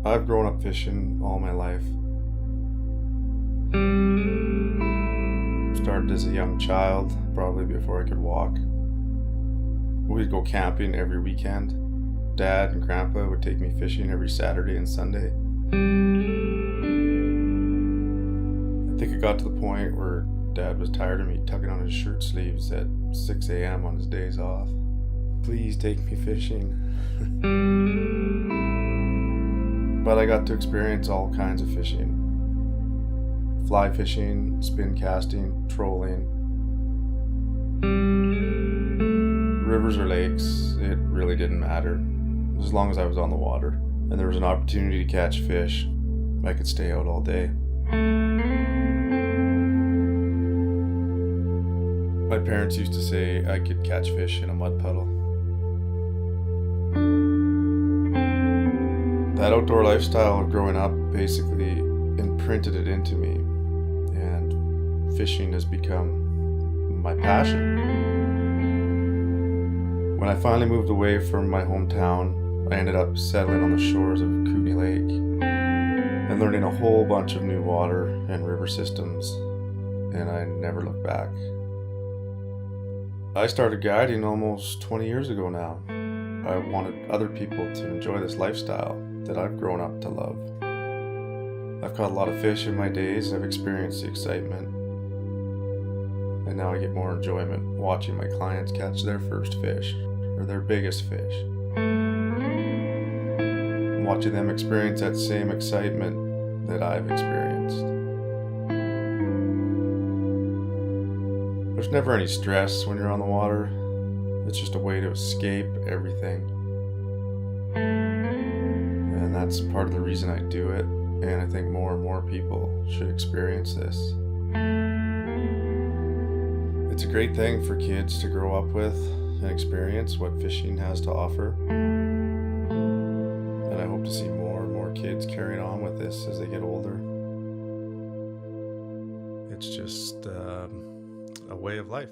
I've grown up fishing all my life. Started as a young child, probably before I could walk. We'd go camping every weekend. Dad and Grandpa would take me fishing every Saturday and Sunday. I think it got to the point where Dad was tired of me tugging on his shirt sleeves at 6 a.m. on his days off. Please take me fishing. But I got to experience all kinds of fishing. Fly fishing, spin casting, trolling. Rivers or lakes, it really didn't matter. As long as I was on the water and there was an opportunity to catch fish, I could stay out all day. My parents used to say I could catch fish in a mud puddle. That outdoor lifestyle of growing up basically imprinted it into me, and fishing has become my passion. When I finally moved away from my hometown, I ended up settling on the shores of Kootenay Lake and learning a whole bunch of new water and river systems, and I never looked back. I started guiding almost 20 years ago now. I wanted other people to enjoy this lifestyle that I've grown up to love. I've caught a lot of fish in my days, I've experienced the excitement, and now I get more enjoyment watching my clients catch their first fish or their biggest fish. I'm watching them experience that same excitement that I've experienced. There's never any stress when you're on the water. It's just a way to escape everything. And that's part of the reason I do it, and I think more and more people should experience this. It's a great thing for kids to grow up with and experience what fishing has to offer. And I hope to see more and more kids carrying on with this as they get older. It's just a way of life.